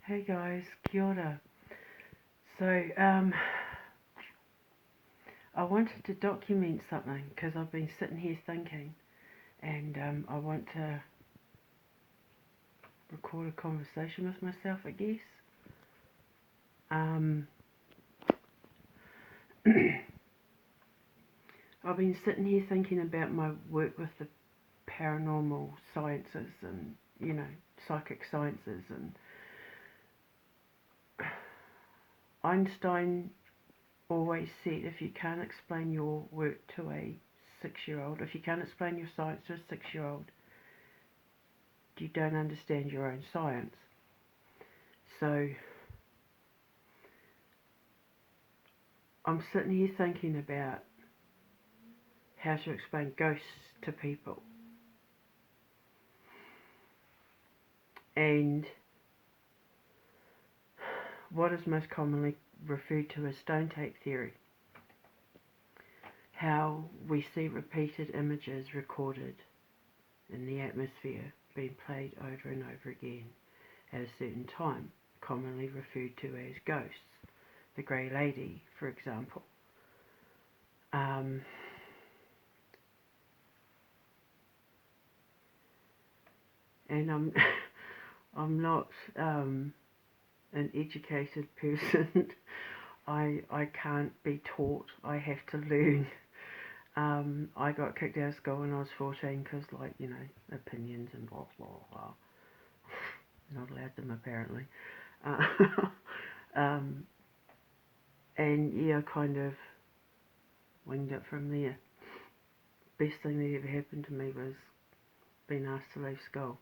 Hey guys, kia ora. So, I wanted to document something because I've been sitting here thinking, and I want to record a conversation with myself, I guess. I've been sitting here thinking about my work with the paranormal sciences and, psychic sciences, and Einstein always said if you can't explain your work to a 6-year-old, if you can't explain your science to a 6-year-old, you don't understand your own science. So I'm sitting here thinking about how to explain ghosts to people. And what is most commonly referred to as stone tape theory. How we see repeated images recorded in the atmosphere being played over and over again at a certain time, commonly referred to as ghosts. The Grey Lady, for example. And I'm not an educated person. I can't be taught. I have to learn. I got kicked out of school when I was 14 because, opinions and blah, blah, blah. Not allowed them, apparently. And yeah, I kind of winged it from there. Best thing that ever happened to me was being asked to leave school.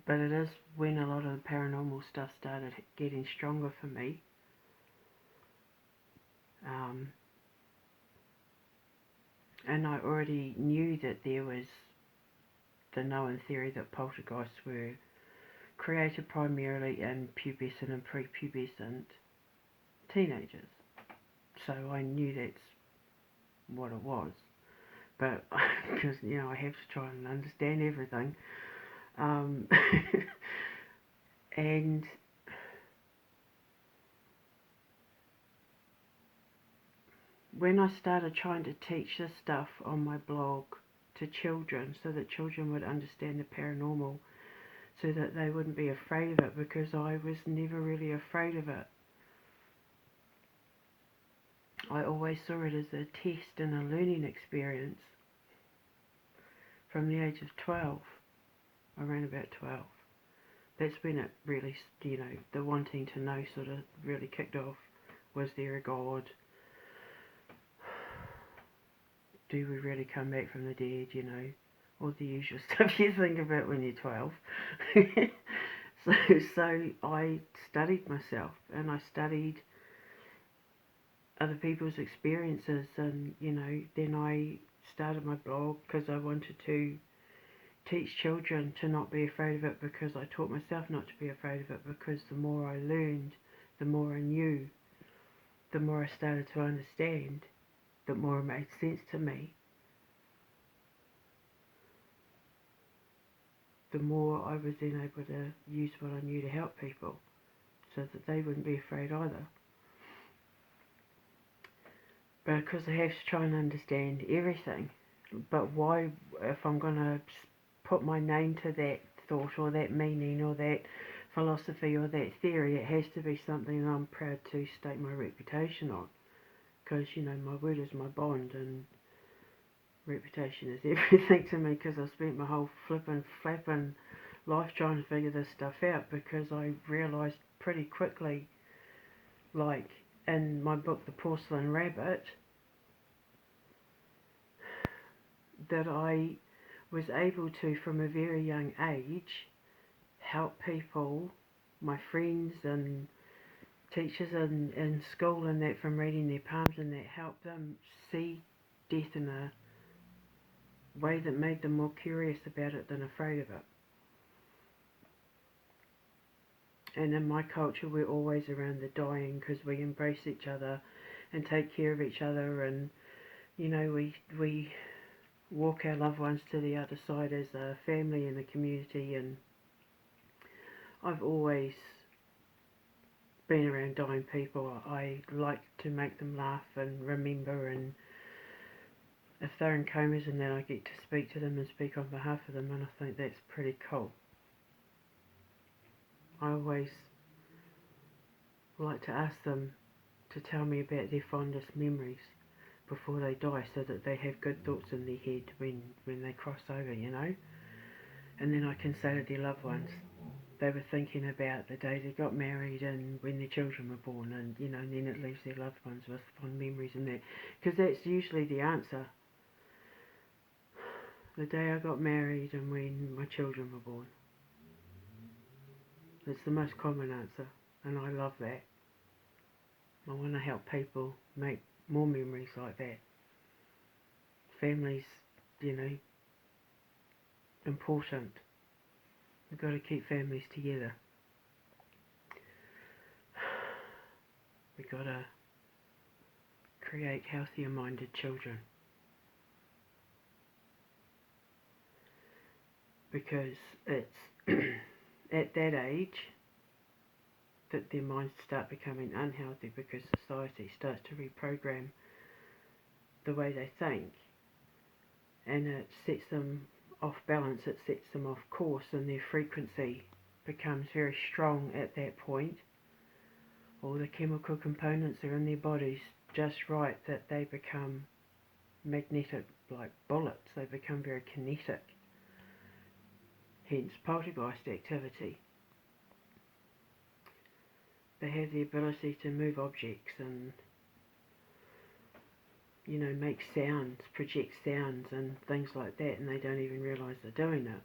But it is when a lot of the paranormal stuff started getting stronger for me. And I already knew that there was the known theory that poltergeists were created primarily in pubescent and prepubescent teenagers. So I knew that's what it was. But, because, I have to try and understand everything. And when I started trying to teach this stuff on my blog to children so that children would understand the paranormal, so that they wouldn't be afraid of it, because I was never really afraid of it. I always saw it as a test and a learning experience. From the age of 12, around about 12, that's when it really, the wanting to know sort of really kicked off. Was there a God? Do we really come back from the dead, all the usual stuff you think about when you're 12. So I studied myself, and I studied other people's experiences, and, then I started my blog because I wanted to teach children to not be afraid of it, because I taught myself not to be afraid of it, because the more I learned, the more I knew, the more I started to understand, the more it made sense to me, the more I was then able to use what I knew to help people so that they wouldn't be afraid either. But of course I have to try and understand everything. But why, if I'm going to put my name to that thought or that meaning or that philosophy or that theory, it has to be something that I'm proud to stake my reputation on. Because, my word is my bond, and reputation is everything to me, because I've spent my whole flapping life trying to figure this stuff out, because I realised pretty quickly, like in my book The Porcelain Rabbit, that I was able to, from a very young age, help people, my friends and teachers in school and that, from reading their palms and that, help them see death in a way that made them more curious about it than afraid of it. And in my culture, we're always around the dying, because we embrace each other and take care of each other and You know, we walk our loved ones to the other side as a family in the community, and I've always been around dying people. I like to make them laugh and remember, and if they're in comas and then I get to speak to them and speak on behalf of them, and I think that's pretty cool. I always like to ask them to tell me about their fondest memories before they die, so that they have good thoughts in their head when they cross over, you know. And then I can say to their loved ones, they were thinking about the day they got married and when their children were born, and you know, and then it leaves their loved ones with fond memories and that, because that's usually the answer. The day I got married and when my children were born. It's the most common answer, and I love that. I want to help people make more memories like that. Family's, you know, important. We've got to keep families together. We've got to create healthier minded children. Because it's at that age that their minds start becoming unhealthy, because society starts to reprogram the way they think, and it sets them off balance, it sets them off course, and their frequency becomes very strong at that point. All the chemical components are in their bodies just right that they become magnetic like bullets. They become very kinetic, hence poltergeist activity. They have the ability to move objects and, you know, make sounds, project sounds and things like that, and they don't even realise they're doing it.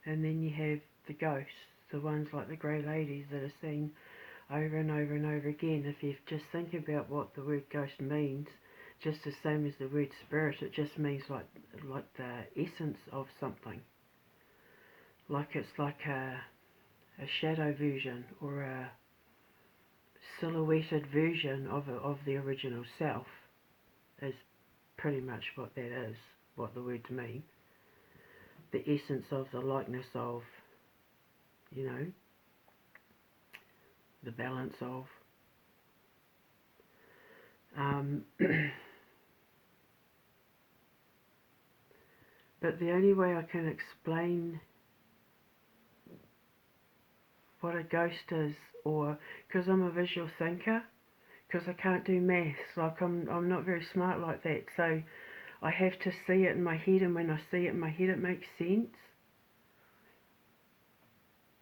And then you have the ghosts, the ones like the grey ladies that are seen over and over and over again. If you just think about what the word ghost means, just the same as the word spirit, it just means like the essence of something. Like it's like a shadow version or a silhouetted version of the original self, is pretty much what that is, what the words mean. The essence of, the likeness of, you know, the balance of. But the only way I can explain what a ghost is, or because I'm a visual thinker, because I can't do maths, like I'm not very smart like that, so I have to see it in my head, and when I see it in my head it makes sense.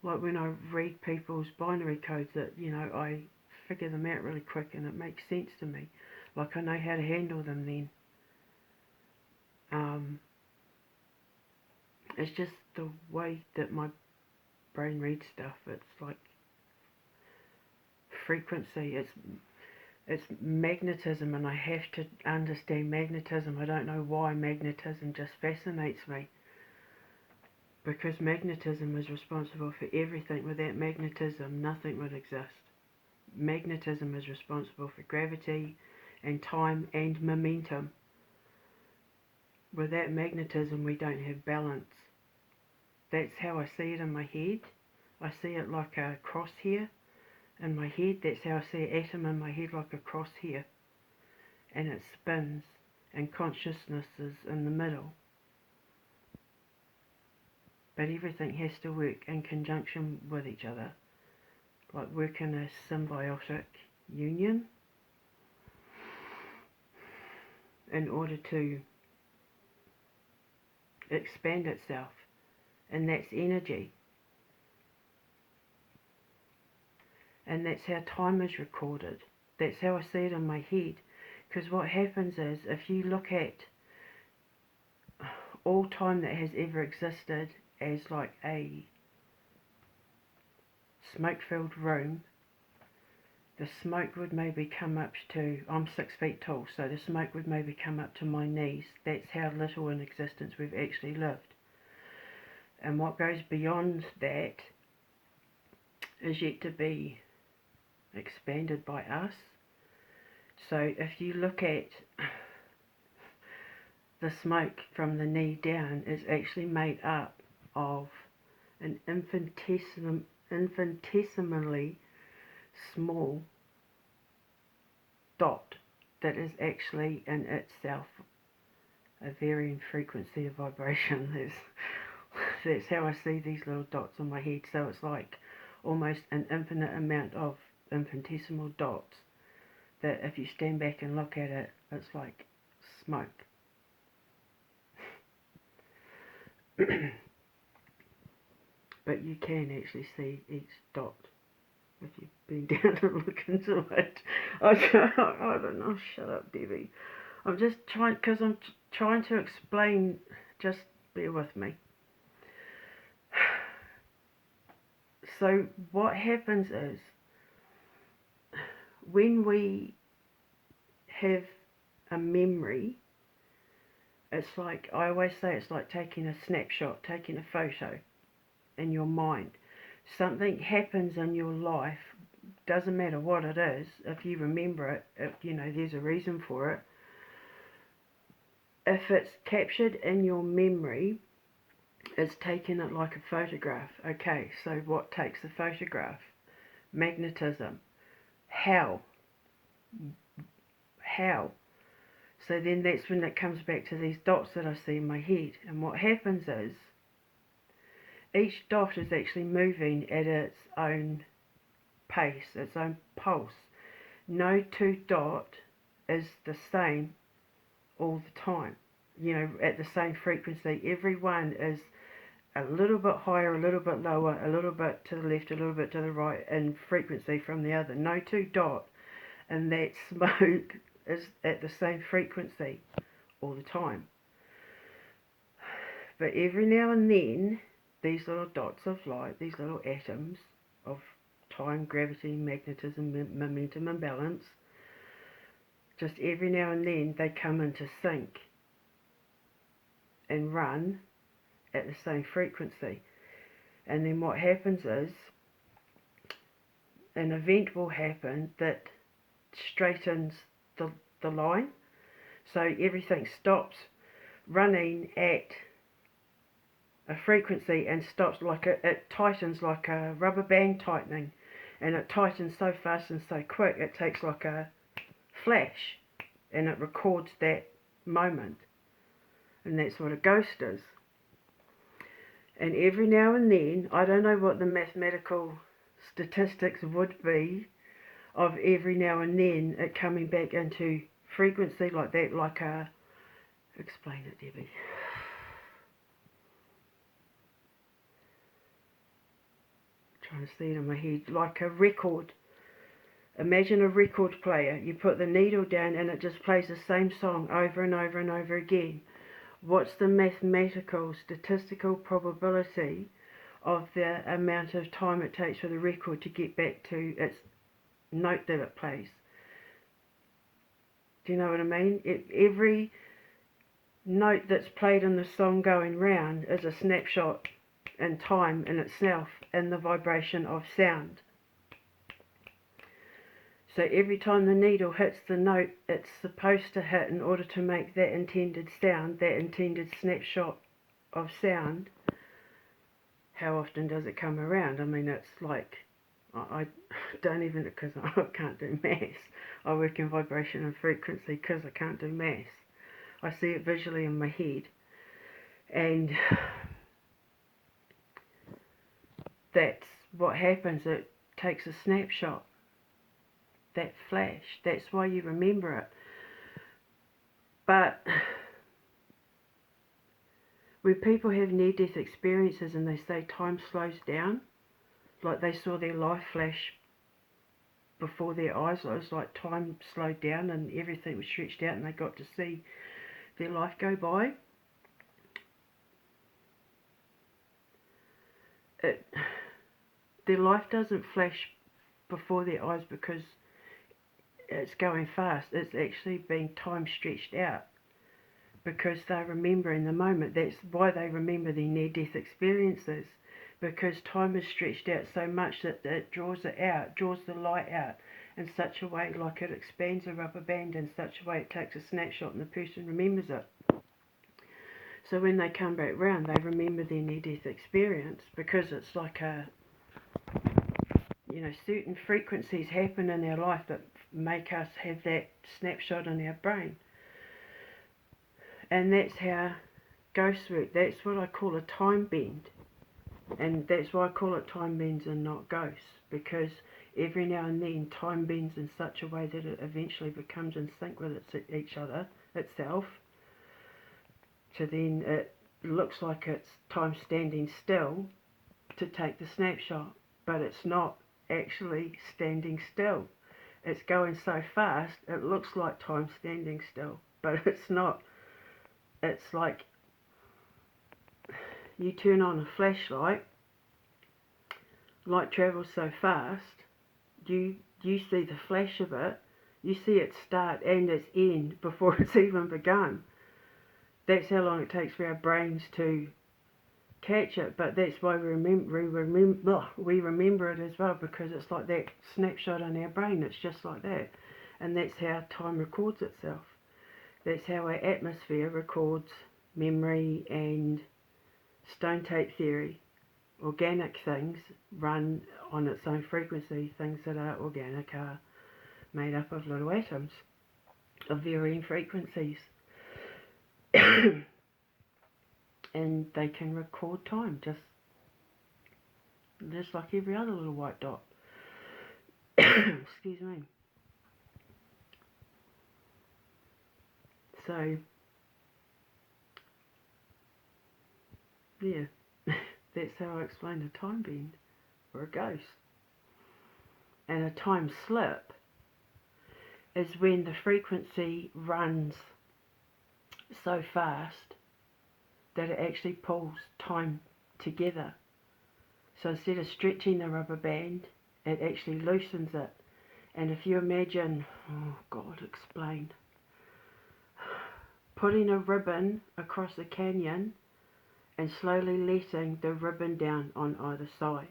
Like when I read people's binary codes, that, you know, I figure them out really quick and it makes sense to me. Like I know how to handle them then. It's just the way that my brain reads stuff. It's like frequency. It's magnetism, and I have to understand magnetism. I don't know why magnetism just fascinates me. Because magnetism is responsible for everything. Without magnetism, nothing would exist. Magnetism is responsible for gravity and time and momentum. Without magnetism, we don't have balance. That's how I see it in my head. I see it like a crosshair in my head. That's how I see an atom in my head, like a crosshair. And it spins, and consciousness is in the middle. But everything has to work in conjunction with each other. Like work in a symbiotic union in order to expand itself. And that's energy. And that's how time is recorded. That's how I see it in my head. Because what happens is, if you look at all time that has ever existed as like a smoke-filled room, the smoke would maybe come up to, I'm 6 feet tall, so the smoke would maybe come up to my knees. That's how little in existence we've actually lived. And what goes beyond that is yet to be expanded by us. So if you look at the smoke from the knee down, it's actually made up of an infinitesimally small dot that is actually in itself a varying frequency of vibration. That's how I see these little dots on my head. So it's like almost an infinite amount of infinitesimal dots that if you stand back and look at it, it's like smoke. But you can actually see each dot if you bend down and look into it. I don't know, shut up, Debbie. I'm just trying, because I'm trying to explain, just bear with me. So what happens is, when we have a memory, it's like, I always say, it's like taking a snapshot, taking a photo in your mind. Something happens in your life, doesn't matter what it is, if you remember it, there's a reason for it. If it's captured in your memory, it's taking it like a photograph. Okay, so what takes a photograph? Magnetism. How? So then that's when it comes back to these dots that I see in my head. And what happens is, each dot is actually moving at its own pace, its own pulse. No two dot is the same all the time, at the same frequency. Every one is a little bit higher, a little bit lower, a little bit to the left, a little bit to the right in frequency from the other. No two dot and that smoke is at the same frequency all the time. But every now and then, these little dots of light, these little atoms of time, gravity, magnetism, momentum and balance, just every now and then they come into sync and run at the same frequency. And then what happens is, an event will happen that straightens the line. So everything stops running at a frequency and stops, like it tightens like a rubber band tightening, and it tightens so fast and so quick, it takes like a flash and it records that moment. And that's what a ghost is. And every now and then, I don't know what the mathematical statistics would be of every now and then it coming back into frequency like that, like a, explain it, Debbie. Trying to see it in my head, like a record. Imagine a record player. You put the needle down and it just plays the same song over and over and over again. What's the mathematical, statistical probability of the amount of time it takes for the record to get back to its note that it plays? Do you know what I mean? Every note that's played in the song going round is a snapshot in time in itself, in the vibration of sound. So every time the needle hits the note it's supposed to hit in order to make that intended sound, that intended snapshot of sound, how often does it come around? I mean, it's like, I don't even, because I can't do maths. I work in vibration and frequency because I can't do maths. I see it visually in my head. And that's what happens. It takes a snapshot, that flash. That's why you remember it. But when people have near-death experiences and they say time slows down, like they saw their life flash before their eyes, it was like time slowed down and everything was stretched out and they got to see their life go by. Their life doesn't flash before their eyes because it's going fast. It's actually being time stretched out because they're remembering the moment. That's why they remember their near-death experiences, because time is stretched out so much that it draws it out, draws the light out in such a way, like it expands a rubber band in such a way it takes a snapshot and the person remembers it. So when they come back round, they remember their near-death experience, because it's like certain frequencies happen in our life that make us have that snapshot in our brain. And that's how ghosts work. That's what I call a time bend. And that's why I call it time bends and not ghosts, because every now and then time bends in such a way that it eventually becomes in sync with itself, to then it looks like it's time standing still to take the snapshot, but it's not actually standing still. It's going so fast it looks like time standing still, but it's not. It's like you turn on a flashlight, light travels so fast, you see the flash of it, you see its start and its end before it's even begun. That's how long it takes for our brains to catch it, but that's why we remember it as well, because it's like that snapshot in our brain. It's just like that, and that's how time records itself. That's how our atmosphere records memory and stone tape theory. Organic things run on its own frequency. Things that are organic are made up of little atoms of varying frequencies. And they can record time just like every other little white dot. Excuse me. So, yeah, that's how I explain a time bend or a ghost. And a time slip is when the frequency runs so fast that it actually pulls time together. So instead of stretching the rubber band, it actually loosens it. And if you imagine, explain, putting a ribbon across a canyon and slowly letting the ribbon down on either side.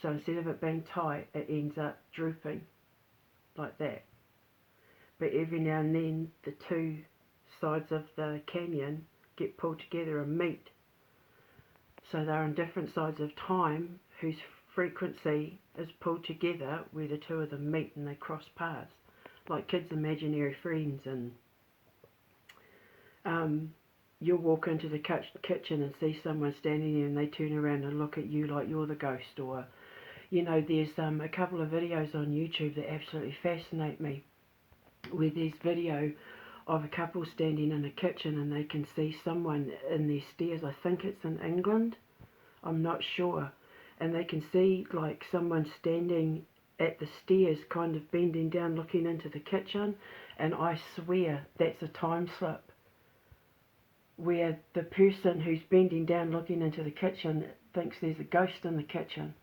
So instead of it being tight, it ends up drooping like that. But every now and then the two sides of the canyon get pulled together and meet. So they're on different sides of time whose frequency is pulled together, where the two of them meet and they cross paths. Like kids' imaginary friends, and you'll walk into the kitchen and see someone standing there and they turn around and look at you like you're the ghost. Or, there's a couple of videos on YouTube that absolutely fascinate me, where there's video of a couple standing in a kitchen and they can see someone in their stairs. I think it's in England, I'm not sure, and they can see like someone standing at the stairs kind of bending down looking into the kitchen, and I swear that's a time slip, where the person who's bending down looking into the kitchen thinks there's a ghost in the kitchen.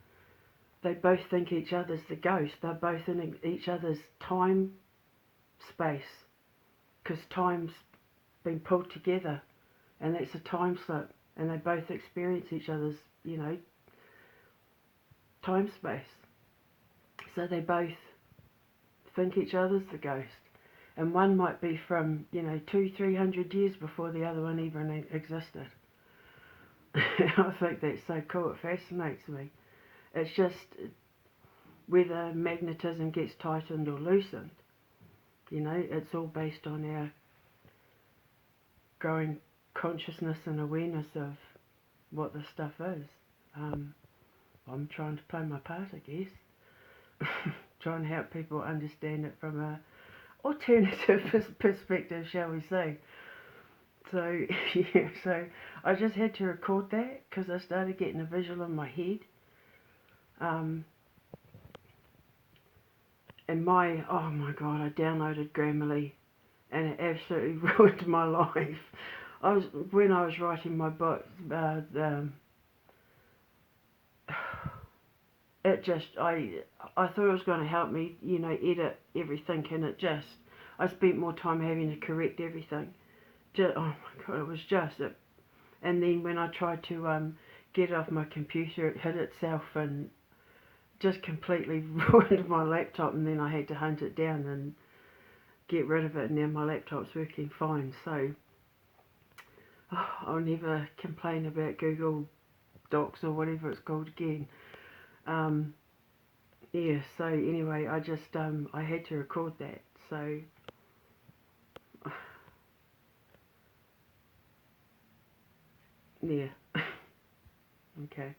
They both think each other's the ghost. They're both in each other's time space, because time's been pulled together, and that's a time slip, and they both experience each other's, time space. So they both think each other's the ghost, and one might be from 200-300 years before the other one even existed. I think that's so cool. It fascinates me. It's just whether magnetism gets tightened or loosened. It's all based on our growing consciousness and awareness of what this stuff is. I'm trying to play my part, I guess. Trying to help people understand it from a alternative perspective, shall we say. So, yeah, so I just had to record that because I started getting a visual in my head. And oh my god, I downloaded Grammarly and it absolutely ruined my life. When I was writing my book, I thought it was going to help me, edit everything, and I spent more time having to correct everything. Oh my god, it was just it. And then when I tried to get it off my computer, it hit itself and just completely ruined my laptop, and then I had to hunt it down and get rid of it, and now my laptop's working fine. So I'll never complain about Google Docs or whatever it's called again. Yeah, so anyway, I just I had to record that, so yeah. Okay.